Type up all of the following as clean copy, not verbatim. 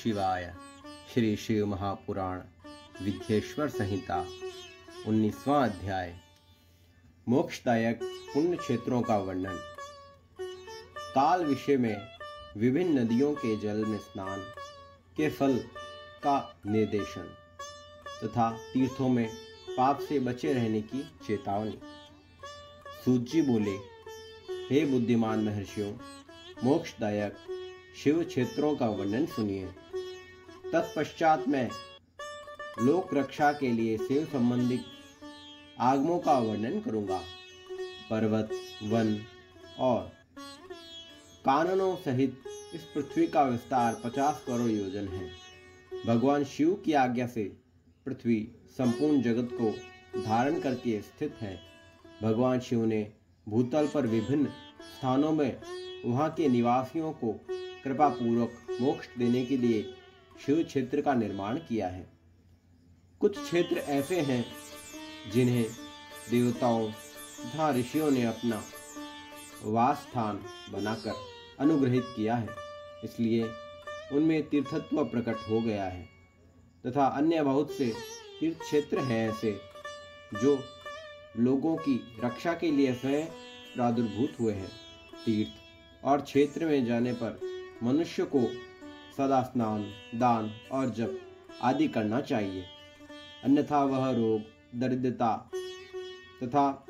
शिवाय। श्री शिव महापुराण विद्येश्वर संहिता 19वां अध्याय। मोक्षदायक पुण्य क्षेत्रों का वर्णन। काल विषय में विभिन्न नदियों के जल में स्नान के फल का निर्देशन तथा तीर्थों में पाप से बचे रहने की चेतावनी। सूत जी बोले, हे बुद्धिमान महर्षियों, मोक्षदायक शिव क्षेत्रों का वर्णन सुनिए। तत्पश्चात मैं लोक रक्षा के लिए शिव संबंधित आगमों का वर्णन करूंगा। पर्वत, वन और काननों सहित इस पृथ्वी का विस्तार 50 करोड़ योजन है। भगवान शिव की आज्ञा से पृथ्वी संपूर्ण जगत को धारण करके स्थित है। भगवान शिव ने भूतल पर विभिन्न स्थानों में वहां के निवासियों को कृपा पूर्वक मोक्ष देने के लिए शिव क्षेत्र का निर्माण किया है। कुछ क्षेत्र ऐसे हैं जिन्हें देवताओं तथा ऋषियों ने अपना वास स्थान बनाकर अनुग्रहित किया है, इसलिए उनमें तीर्थत्व प्रकट हो गया है। तथा अन्य बहुत से तीर्थ क्षेत्र हैं ऐसे जो लोगों की रक्षा के लिए स्वयं प्रादुर्भूत हुए हैं। तीर्थ और क्षेत्र में जाने पर मनुष्य को सदा स्नान, दान और जप आदि करना चाहिए, अन्यथा वह रोग, दरिद्रता तथा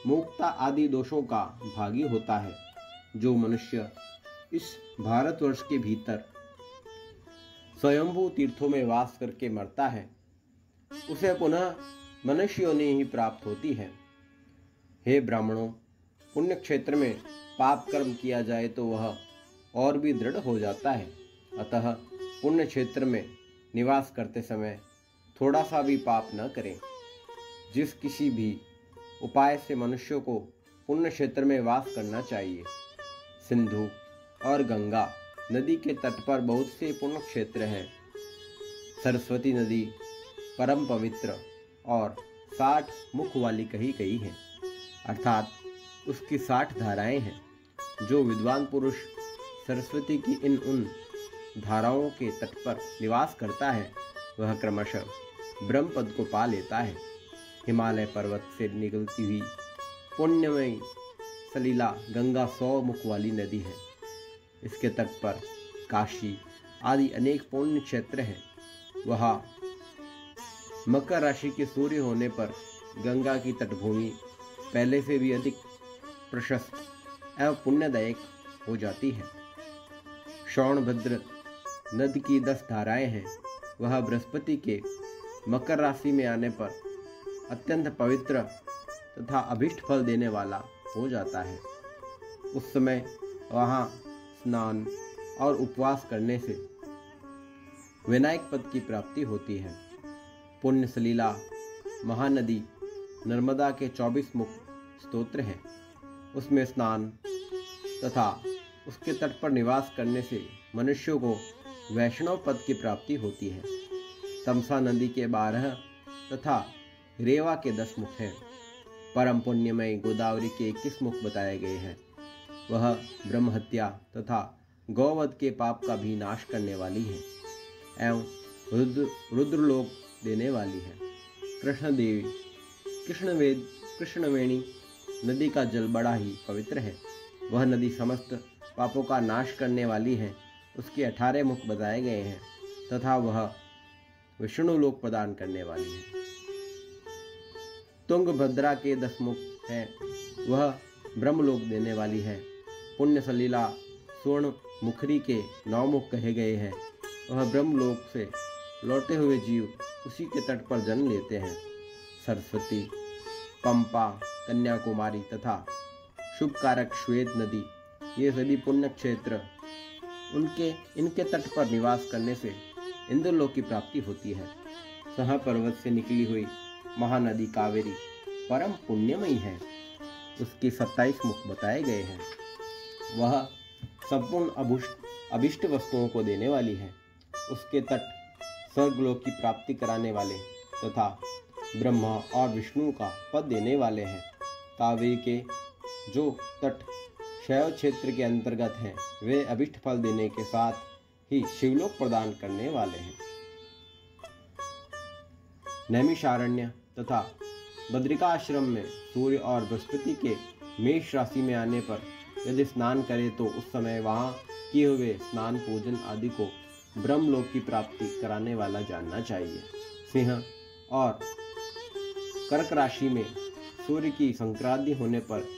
मूर्खता आदि दोषों का भागी होता है। जो मनुष्य इस भारतवर्ष के भीतर स्वयंभू तीर्थों में वास करके मरता है, उसे पुनः मनुष्य योनि ही प्राप्त होती है। हे ब्राह्मणों, पुण्य क्षेत्र में पाप कर्म किया जाए तो वह और भी दृढ़ हो जाता है। अतः पुण्य क्षेत्र में निवास करते समय थोड़ा सा भी पाप न करें। जिस किसी भी उपाय से मनुष्य को पुण्य क्षेत्र में वास करना चाहिए। सिंधु और गंगा नदी के तट पर बहुत से पुण्य क्षेत्र हैं। सरस्वती नदी परम पवित्र और 60 मुख वाली कही गई है, अर्थात उसकी 60 धाराएं हैं। जो विद्वान पुरुष सरस्वती की इन उन धाराओं के तट पर निवास करता है, वह क्रमशः ब्रह्म पद को पा लेता है। हिमालय पर्वत से निकलती हुई पुण्यमयी सलीला गंगा 100 मुख वाली नदी है। इसके तट पर काशी आदि अनेक पुण्य क्षेत्र हैं। वहाँ मकर राशि के सूर्य होने पर गंगा की तटभूमि पहले से भी अधिक प्रशस्त एवं पुण्यदायक हो जाती है। श्रवणभद्र नदी की 10 धाराएं हैं। वह बृहस्पति के मकर राशि में आने पर अत्यंत पवित्र तथा अभीष्ट फल देने वाला हो जाता है। उस समय वहाँ स्नान और उपवास करने से विनायक पद की प्राप्ति होती है। पुण्य सलीला महानदी नर्मदा के 24 मुख स्तोत्र हैं। उसमें स्नान तथा उसके तट पर निवास करने से मनुष्यों को वैष्णव पद की प्राप्ति होती है। तमसा नदी के 12 तथा रेवा के 10 मुख हैं। परम पुण्यमय गोदावरी के 21 मुख बताए गए हैं। वह ब्रह्म हत्या तथा गौवध के पाप का भी नाश करने वाली है एवं रुद्रलोक देने वाली है। कृष्ण देवी कृष्णवेणी नदी का जल बड़ा ही पवित्र है। वह नदी समस्त पापों का नाश करने वाली है। उसके 18 मुख बताए गए हैं तथा वह विष्णु लोक प्रदान करने वाली है। तुंगभद्रा के 10 मुख हैं। वह ब्रह्मलोक देने वाली है। पुण्य सलीला स्वर्ण मुखरी के 9 मुख कहे गए हैं। वह ब्रह्मलोक से लौटे हुए जीव उसी के तट पर जन्म लेते हैं। सरस्वती, पंपा, कन्याकुमारी तथा शुभकारक श्वेत नदी, ये सभी पुण्य क्षेत्र इनके तट पर निवास करने से इंद्रलोक की प्राप्ति होती है। सह पर्वत से निकली हुई महानदी कावेरी परम पुण्यमयी है। उसके 27 मुख बताए गए हैं। वह संपूर्ण अभिष्ट वस्तुओं को देने वाली है। उसके तट स्वर्गलोक की प्राप्ति कराने वाले तथा ब्रह्मा और विष्णु का पद देने वाले हैं। कावेरी के जो तट शैव क्षेत्र के अंतर्गत हैं, वे अभिष्ट फल देने के साथ ही शिवलोक प्रदान करने वाले हैं। नैमिषारण्य तथा बद्रिकाश्रम में सूर्य और बृहस्पति के मेष राशि में आने पर यदि स्नान करे तो उस समय वहाँ किए हुए स्नान पूजन आदि को ब्रह्मलोक की प्राप्ति कराने वाला जानना चाहिए। सिंह और कर्क राशि में सूर्य की संक्रांति होने पर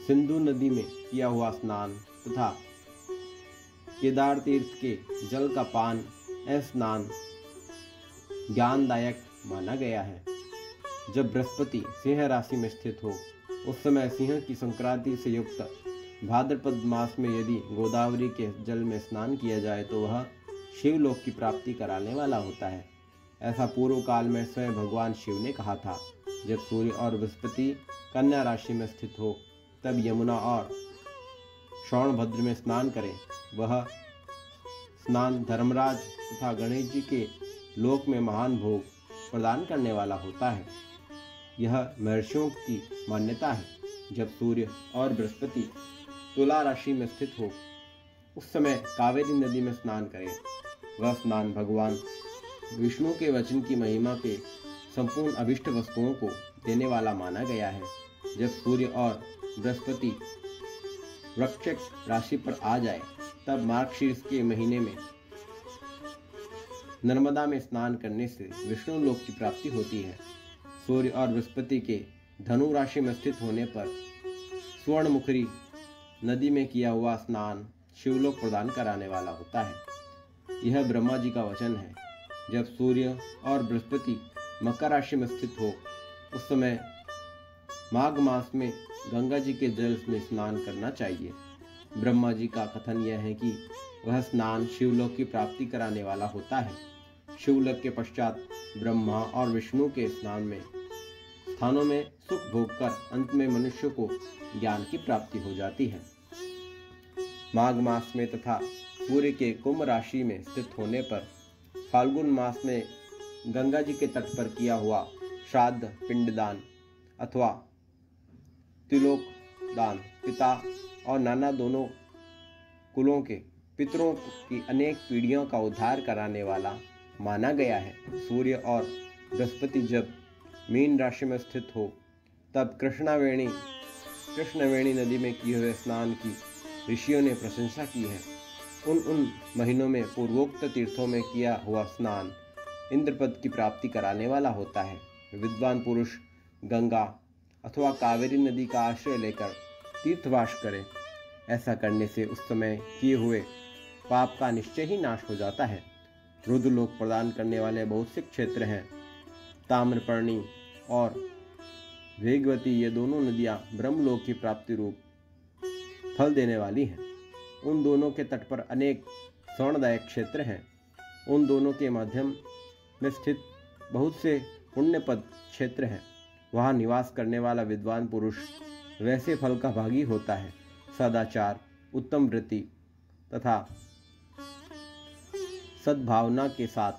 सिंधु नदी में किया हुआ स्नान तथा केदार तीर्थ के जल का पान स्नान ज्ञानदायक माना गया है। जब बृहस्पति सिंह राशि में स्थित हो उस समय सिंह की संक्रांति से युक्त भाद्रपद मास में यदि गोदावरी के जल में स्नान किया जाए तो वह शिवलोक की प्राप्ति कराने वाला होता है। ऐसा पूर्व काल में स्वयं भगवान शिव ने कहा था। जब सूर्य और बृहस्पति कन्या राशि में स्थित हो तब यमुना और श्रवणभद्र में स्नान करें। वह स्नान धर्मराज तथा गणेश जी के लोक में महान भोग प्रदान करने वाला होता है। यह महर्षियों की मान्यता है। जब सूर्य और बृहस्पति तुला राशि में स्थित हो उस समय कावेरी नदी में स्नान करें। वह स्नान भगवान विष्णु के वचन की महिमा के संपूर्ण अभिष्ट वस्तुओं को देने वाला माना गया है। जब सूर्य और बृहस्पति वृश्चिक राशि पर आ जाए तब मार्गशीर्ष के महीने में नर्मदा में स्नान करने से विष्णु लोक की प्राप्ति होती है। सूर्य और बृहस्पति के धनु राशि में स्थित होने पर स्वर्णमुखी नदी में किया हुआ स्नान शिवलोक प्रदान कराने वाला होता है। यह ब्रह्मा जी का वचन है। जब सूर्य और बृहस्पति मकर राशि में स्थित हो उस समय माघ मास में गंगा जी के जल में स्नान करना चाहिए। ब्रह्मा जी का कथन यह है कि वह स्नान शिवलोक की प्राप्ति कराने वाला होता है। शिवलोक के पश्चात ब्रह्मा और विष्णु के स्थानों में सुख भोग कर अंत में मनुष्य को ज्ञान की प्राप्ति हो जाती है। माघ मास में तथा सूर्य के कुंभ राशि में स्थित होने पर फाल्गुन मास में गंगा जी के तट पर किया हुआ श्राद्ध पिंडदान अथवा तिलोक दान पिता और नाना दोनों कुलों के पितरों की अनेक पीढ़ियों का उद्धार कराने वाला माना गया है। सूर्य और बृहस्पति जब मीन राशि में स्थित हो तब कृष्णवेणी नदी में किए हुए स्नान की ऋषियों ने प्रशंसा की है। उन महीनों में पूर्वोक्त तीर्थों में किया हुआ स्नान इंद्रपद की प्राप्ति कराने वाला होता है। विद्वान पुरुष गंगा अथवा कावेरी नदी का आश्रय लेकर तीर्थवास करें। ऐसा करने से उस समय किए हुए पाप का निश्चय ही नाश हो जाता है। रुद्रलोक प्रदान करने वाले बहुत से क्षेत्र हैं। ताम्रपर्णी और वेगवती ये दोनों नदियाँ ब्रह्मलोक की प्राप्ति रूप फल देने वाली हैं। उन दोनों के तट पर अनेक स्वर्णदायक क्षेत्र हैं। उन दोनों के माध्यम में स्थित बहुत से पुण्यपद क्षेत्र हैं। वहाँ निवास करने वाला विद्वान पुरुष वैसे फल का भागी होता है। सदाचार, उत्तम वृत्ति तथा सद्भावना के साथ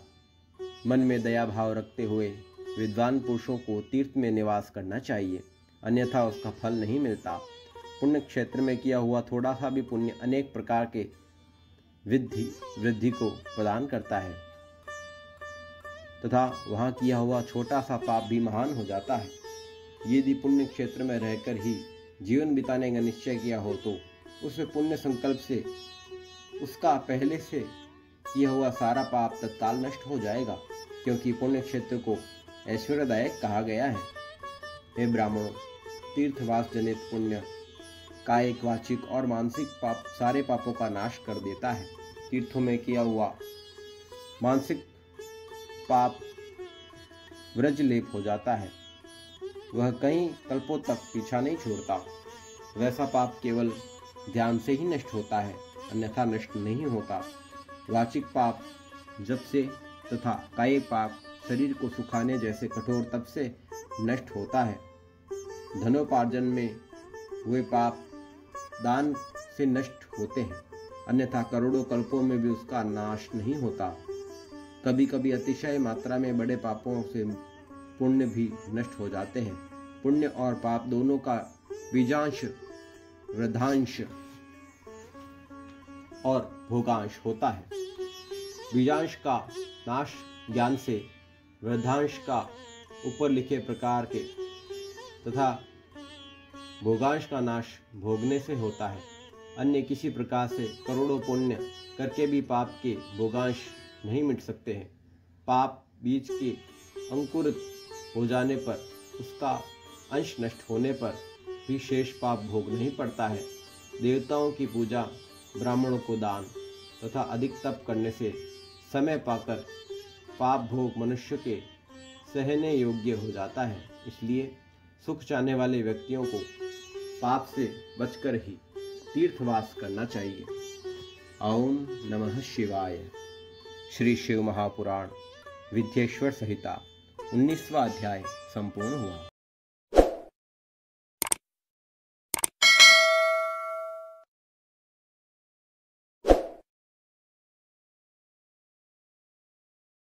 मन में दया भाव रखते हुए विद्वान पुरुषों को तीर्थ में निवास करना चाहिए, अन्यथा उसका फल नहीं मिलता। पुण्य क्षेत्र में किया हुआ थोड़ा सा भी पुण्य अनेक प्रकार के वृद्धि को प्रदान करता है तथा वहाँ किया हुआ छोटा सा पाप भी महान हो जाता है। यदि पुण्य क्षेत्र में रहकर ही जीवन बिताने का निश्चय किया हो तो उस पुण्य संकल्प से उसका पहले से किया हुआ सारा पाप तत्काल नष्ट हो जाएगा, क्योंकि पुण्य क्षेत्र को ऐश्वर्यदायक कहा गया है। हे ब्राह्मणों, तीर्थवास जनित पुण्य कायिक, वाचिक और मानसिक पाप सारे पापों का नाश कर देता है। तीर्थों में किया हुआ मानसिक पाप व्रजलेप हो जाता है, वह कई कल्पों तक पीछा नहीं छोड़ता। वैसा पाप केवल ध्यान से ही नष्ट होता है, अन्यथा नष्ट नहीं होता। वाचिक पाप जप से तथा कायिक पाप शरीर को सुखाने जैसे कठोर तप से नष्ट होता है। धनोपार्जन में हुए पाप दान से नष्ट होते हैं, अन्यथा करोड़ों कल्पों में भी उसका नाश नहीं होता। कभी कभी अतिशय मात्रा में बड़े पापों से पुण्य भी नष्ट हो जाते हैं। पुण्य और पाप दोनों का बीजांश, वृद्धांश और भोगांश होता है। बीजांश का नाश ज्ञान से, वृद्धांश का ऊपर लिखे प्रकार के तथा भोगांश का नाश भोगने से होता है। अन्य किसी प्रकार से करोड़ों पुण्य करके भी पाप के भोगांश नहीं मिट सकते हैं। पाप बीज के अंकुरित हो जाने पर, उसका अंश नष्ट होने पर भी शेष पाप भोग नहीं पड़ता है। देवताओं की पूजा, ब्राह्मणों को दान तथा अधिक तप करने से समय पाकर पाप भोग मनुष्य के सहने योग्य हो जाता है। इसलिए सुख चाहने वाले व्यक्तियों को पाप से बचकर ही तीर्थवास करना चाहिए। ओम नमः शिवाय। श्री शिव महापुराण विद्येश्वर संहिता 19वां अध्याय संपूर्ण हुआ।